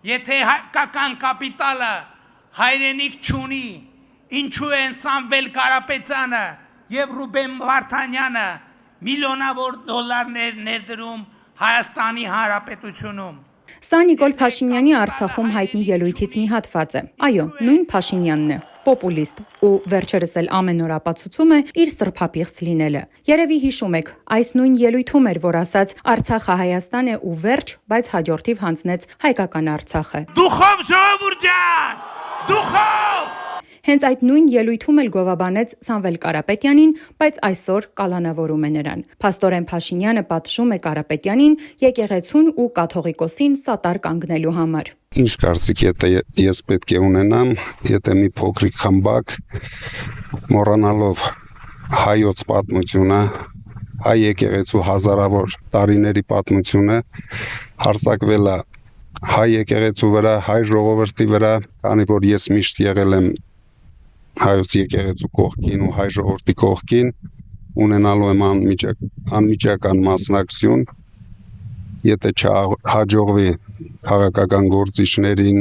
Եթե հայկական կապիտալը հայրենիք չունի, ինչու են Սամվել Կարապետյանը եւ Ռուբեն Վարդանյանը միլիոնավոր դոլարներ ներդրում Հայաստանի Հանրապետությունում։ Սա Նիկոլ Փաշինյանի Արցախում հայտնի ելույթից մի հատված է։ Այո, նույն Փաշինյանն է, պոպուլիստ, ու վերջերս էլ ամեն օր ապացուցում է իր սրբապիղծ լինելը։ Երևի հիշում եք, այս նույն ելույթում էր, որ ասաց Արցախը Հայաստան է ու վերջ, բայց հաջորդիվ հանձնեց հայկական Արցախը։ Դուխով ժողովուրդ ջան, դուխով։ Հենց այդ նույն ելույթում էլ գովաբանեց Սամվել Կարապետյանին, բայց այսօր կալանավորում է նրան։ Փաստորեն Փաշինյանը պատժում է Կարապետյանին եկեղեցուն ու կաթողիկոսին սատար կանգնելու համար։ Ինչ կարծիք ես պետք է ունենամ, եթե մի փոքրիկ խմբակ մոռանալով հայոց պատմությունը, հայ եկեղեցու հազարավոր տարիների պատմությունը հարձակվել է հայ եկեղեցու վրա, հայ ժողովրդի վրա, քանի որ ես միշտ եղել եմ հայոց եկեղեցու կողքին ու հայ ժողովրդի կողքին, ունենալու եմ անմիջական մասնակցություն, եթե չհաջողվի քաղաքական գործիչներին,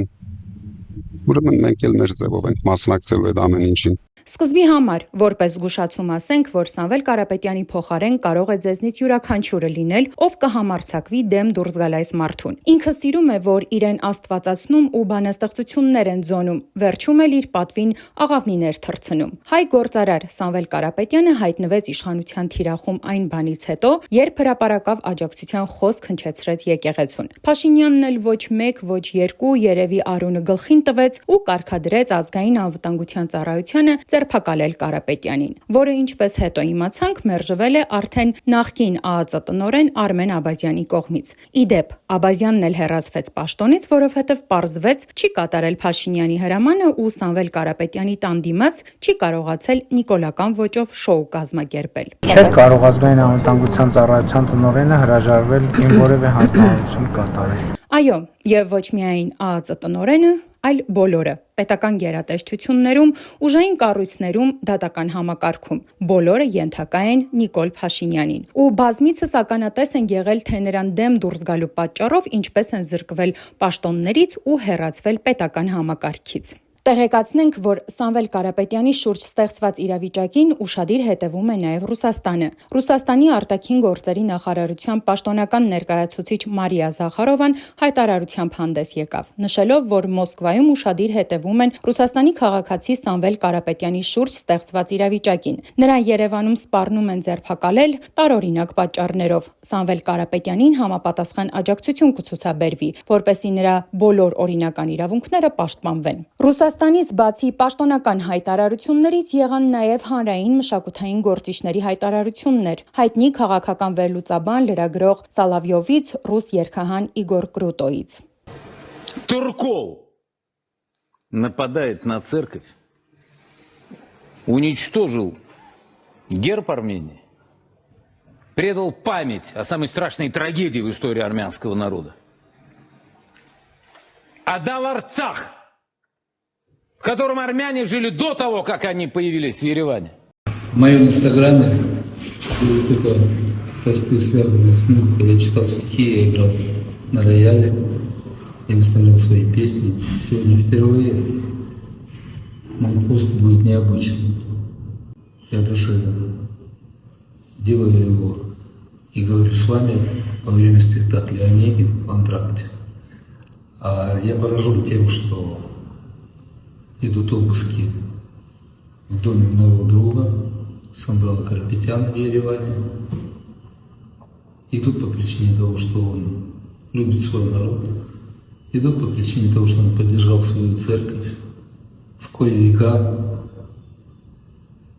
ուրեմն մենք էլ մեր ձևով ենք մասնակցելու այդ ամեն ինչին։ Սկզբի համար, որպես զգուշացում ասենք, որ Սամվել Կարապետյանի փոխարեն կարող է ձեզնից յուրաքանչյուրը լինել, ով կհամարձակվի դեմ դուրս գալ այս մարդուն։ Ինքը սիրում է, որ իրեն աստվածացնում ու բանաստեղծություններ են ձոնում, վերջում էլ իր պատվին աղավնիներ թռցնում։ Հայ գործարար Սամվել Կարապետյանը հայտնվեց իշխանության թիրախում այն բանից հետո, երբ հրապարակավ աջակցության խոսք հնչեցրեց եկեղեցուն։ Փաշինյանն էլ ոչ մեկ, ոչ երկու, երևի Արունը գլխին տվեց ու կարգադրեց ազգային անվտանգության ծառայությանը ձերբակալել Կարապետյանին, որը ինչպես հետո իմացանք, մերժվել է արդեն նախկին ԱԱԾ տնօրեն Արմեն Աբազյանի կողմից։ Իդեպ, Աբազյանն էլ հեռացվեց պաշտոնից, որովհետև պարզվեց չի կատարել Փաշինյանի հրամանը ու Սամվել Կարապետյանի տան դիմաց չի կարողացել նիկոլական ոճով շոու կազմակերպել։ Չէր կարող ազգային անվտանգության ծառայության տնօրենը հրաժարվել ինչ որևէ հանձնարարություն կատարել։ Այո, եւ ոչ միայն ԱԱԾ տնօրենը, այլ բոլորը, պետական գերատեսչություններում, ուժային կառույցներում, դատական համակարգում, բոլորը ենթակա են Նիկոլ Փաշինյանին։ Ու բազմիցս ականատես են եղել, թե նրան դեմ դուրս գալու պատճառով ինչպես են զրկվել պաշտոններից ու հեռացվել պետական համակարգից։ Տեղեկացնենք, որ Սամվել Կարապետյանի շուրջ ստեղծված իրավիճակին ուշադիր հետևում է նաև Ռուսաստանը։ Ռուսաստանի արտաքին գործերի նախարարության պաշտոնական ներկայացուցիչ Մարիա Զախարովան հայտարարությամբ հանդես եկավ, նշելով, որ Մոսկվայում ուշադիր հետևում են Ռուսաստանի քաղաքացի Սամվել Կարապետյանի շուրջ ստեղծված իրավիճակին։ Նրան Երևանում սպառնում են ձերբակալել տարօրինակ պատճառներով։ Սամվել Կարապետյանին համապատասխան աջակցություն կցուցաբերվի, որպեսզի նրա բոլոր օրինական իրավունքները պաշտպանվեն։ Ռուսաստանից բացի պաշտոնական հայտարարություններից եղան նաև հանրային մշակութային գործիչների հայտարարություններ, հայտնի քաղաքական վերլուծաբան լրագրող Սալավյովից, ռուս երգահան Իգոր Կրուտոից։ Турков нападает на церковь, уничтожил герб Армении, предал память о самой страшной трагедии в истории армянского народа, отдал Арцах, в котором армяне жили до того, как они появились в Ереване. В моем инстаграме были только посты, связанные с музыкой. Я читал стихи, я играл на рояле, я выставлял свои песни. Сегодня впервые мой пост будет необычным. Я даже делаю его и говорю с вами во время спектакля «Онегин» в антракте. Я поражен тем, что идут обыски в доме моего друга Самвела Карапетяна в Ереване. Идут по причине того, что он любит свой народ. Идут по причине того, что он поддержал свою церковь. В кои века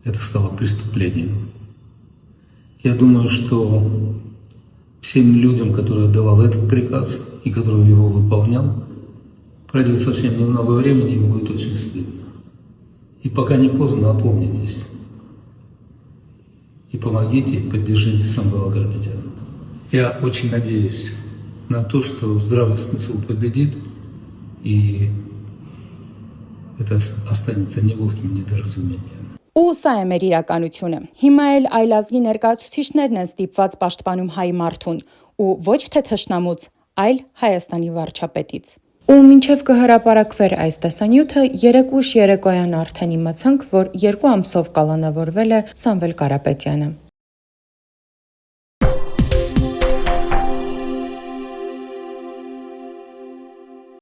это стало преступлением. Я думаю, что всем людям, которые давал этот приказ и которые его выполнял, пройдет совсем немного времени, и будет очень стыдно. И пока не поздно, опомнитесь. И помогите, и поддержите Самвела Карапетяна. Я очень надеюсь на то, что здравый смысл победит, и это останется неловким недоразумением. Ու սա է մեր իրականությունը։ Հիմա էլ այլազգի ներկայացուցիչներն են ստիպված պաշտպանում հայ մարդուն, ու ոչ թե թշնամուց, այլ Հայաստանի վարչապետից։ Ու մինչև կհրապարակվեր այս տեսանյութը, 3 ուշ երեկոյան արդեն իմացանք, որ 2 ամսով կալանավորվել է Սամվել Կարապետյանը։